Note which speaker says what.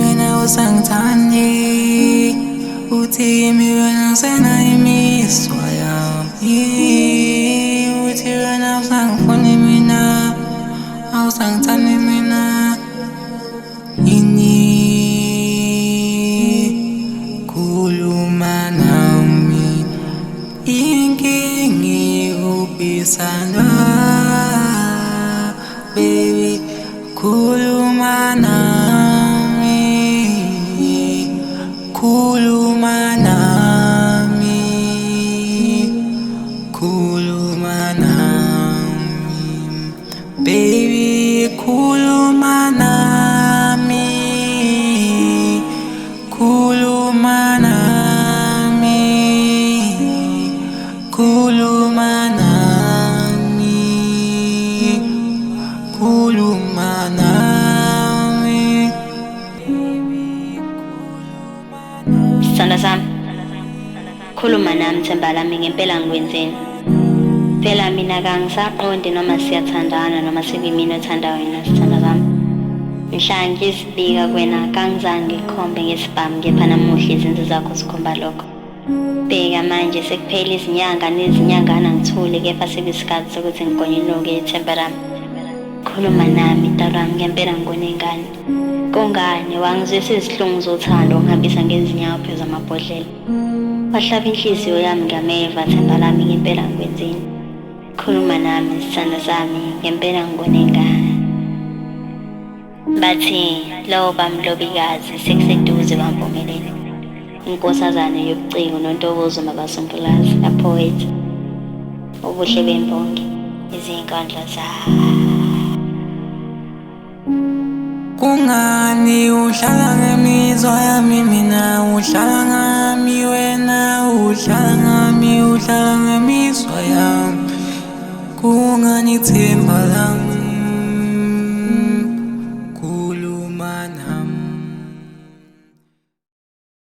Speaker 1: wena usangithandi, uthi kimi wena usenayo imiswa yami, uthi wena usangifuni mina, awusangithandi mina. Yini khuluma nami, inkinga ikuphisana, baby khuluma nami, khuluma nami, khuluma nami, baby khuluma nami, khuluma nami, khuluma nami, khuluma nami.
Speaker 2: Sithanda sami, khuluma nami themba lami, ngempela ngikwenzeni. Phela mina kangisaqondi noma siyathandana noma sekuyimina othanda wena sithanda sami. Mhla ngizibika kuwena kangizange ngikhombe ngesibhamu, kepha namuhla izinto zakho zikhomba lokho. Bheka manje sekuphela izinyanga nezinyangana ngithule, kepha sekuyisikhathi sokuthi ngigonyuluke ithemba lami. Khuluma nami mdala wami, ngempela ngikunengane. Kungani wangizwisa izihlungu zothando ungihambisa ngezinyawo phezu amabhodlela, wahlaba inhliziyo yami ngameva themba lami, ngempela ngikwenzeni. Khuluma nami sithanda sami, ngempela ngikunengane. Bathi loba mlobikazi sekuseduze wampumelelo, inkosazane yobuciko nontokozo mabasumpulazi, a poet, ubuhle bembongi, izinkandla zayo.
Speaker 1: Kungani uhlala ngemizwa yami mina, uhlala ngami wena, uhlala ngami, uhlala ngemizwa yami. Kungani themba lami